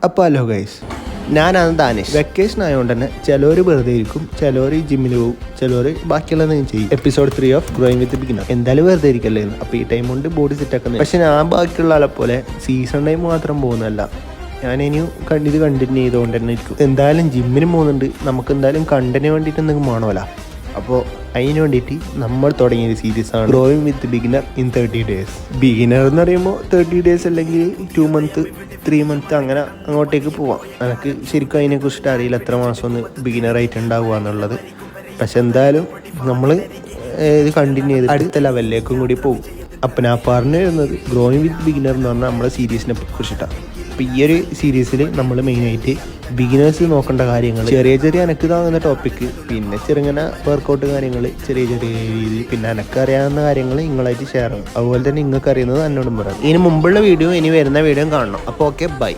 അപ്പോൾ hello guys, ഞാനാണ് Danish. Vacation ആയതുകൊണ്ട് തന്നെ ചിലവർ വെറുതെ ഇരിക്കും, ചിലവർ ജിമ്മിൽ പോകും, ചിലവർ ബാക്കിയുള്ളതെങ്കിലും ചെയ്യും. Episode 3 of growing with beginner. എന്തായാലും വെറുതെ ഇരിക്കല്ലേ, അപ്പോൾ ഈ ടൈം കൊണ്ട് ബോഡി സെറ്റ് ആക്കുന്നത്. പക്ഷെ ഞാൻ ബാക്കിയുള്ള ആളെ പോലെ സീസൺ ടൈം മാത്രം പോകുന്നതല്ല, ഞാനിനിയും ഇത് കണ്ടിന്യൂ ചെയ്തുകൊണ്ട് തന്നെ ഇരിക്കും. എന്തായാലും ജിമ്മിന് പോകുന്നുണ്ട്, നമുക്ക് എന്തായാലും കണ്ടതിന് വേണ്ടിയിട്ട് എന്തെങ്കിലും വേണമല്ലോ. അപ്പോൾ അതിന് വേണ്ടിയിട്ട് നമ്മൾ തുടങ്ങിയൊരു സീരീസാണ് growing with beginner in 30 days. Beginner എന്ന് പറയുമ്പോൾ 30 days അല്ലെങ്കിൽ 2 months 3 months അങ്ങനെ അങ്ങോട്ടേക്ക് പോവാം. എനിക്ക് ശരിക്കും അതിനെക്കുറിച്ചിട്ട് അറിയില്ല എത്ര മാസം ഒന്ന് ബിഗിനറായിട്ട് ഉണ്ടാവുക എന്നുള്ളത്. പക്ഷെ എന്തായാലും നമ്മൾ ഇത് കണ്ടിന്യൂ ചെയ്ത് അടുത്ത ലെവലിലേക്കും കൂടി പോകും. അപ്പം ഞാൻ പറഞ്ഞു വരുന്നത് ഗ്രോയിങ് വിത്ത് ബിഗിനർ എന്ന് പറഞ്ഞാൽ നമ്മുടെ സീരീസിനെ കുറിച്ചിട്ടാണ്. അപ്പോൾ ഈ ഒരു സീരീസിൽ നമ്മൾ മെയിനായിട്ട് ബിഗിനേഴ്സ് നോക്കേണ്ട കാര്യങ്ങൾ, ചെറിയ എനിക്ക് താങ്ങുന്ന ടോപ്പിക്ക്, പിന്നെ ചെറുങ്ങനെ വർക്കൗട്ട് കാര്യങ്ങൾ, ചെറിയ രീതിയിൽ, പിന്നെ എനിക്കറിയാവുന്ന കാര്യങ്ങൾ നിങ്ങളായിട്ട് ഷെയർ ചെയ്യും. അതുപോലെ തന്നെ നിങ്ങൾക്ക് അറിയുന്നത് എന്നോടും പറയാം. ഇതിന് മുമ്പുള്ള വീഡിയോ ഇനി വരുന്ന വീഡിയോ കാണണം. അപ്പോൾ ഓക്കെ, ബൈ.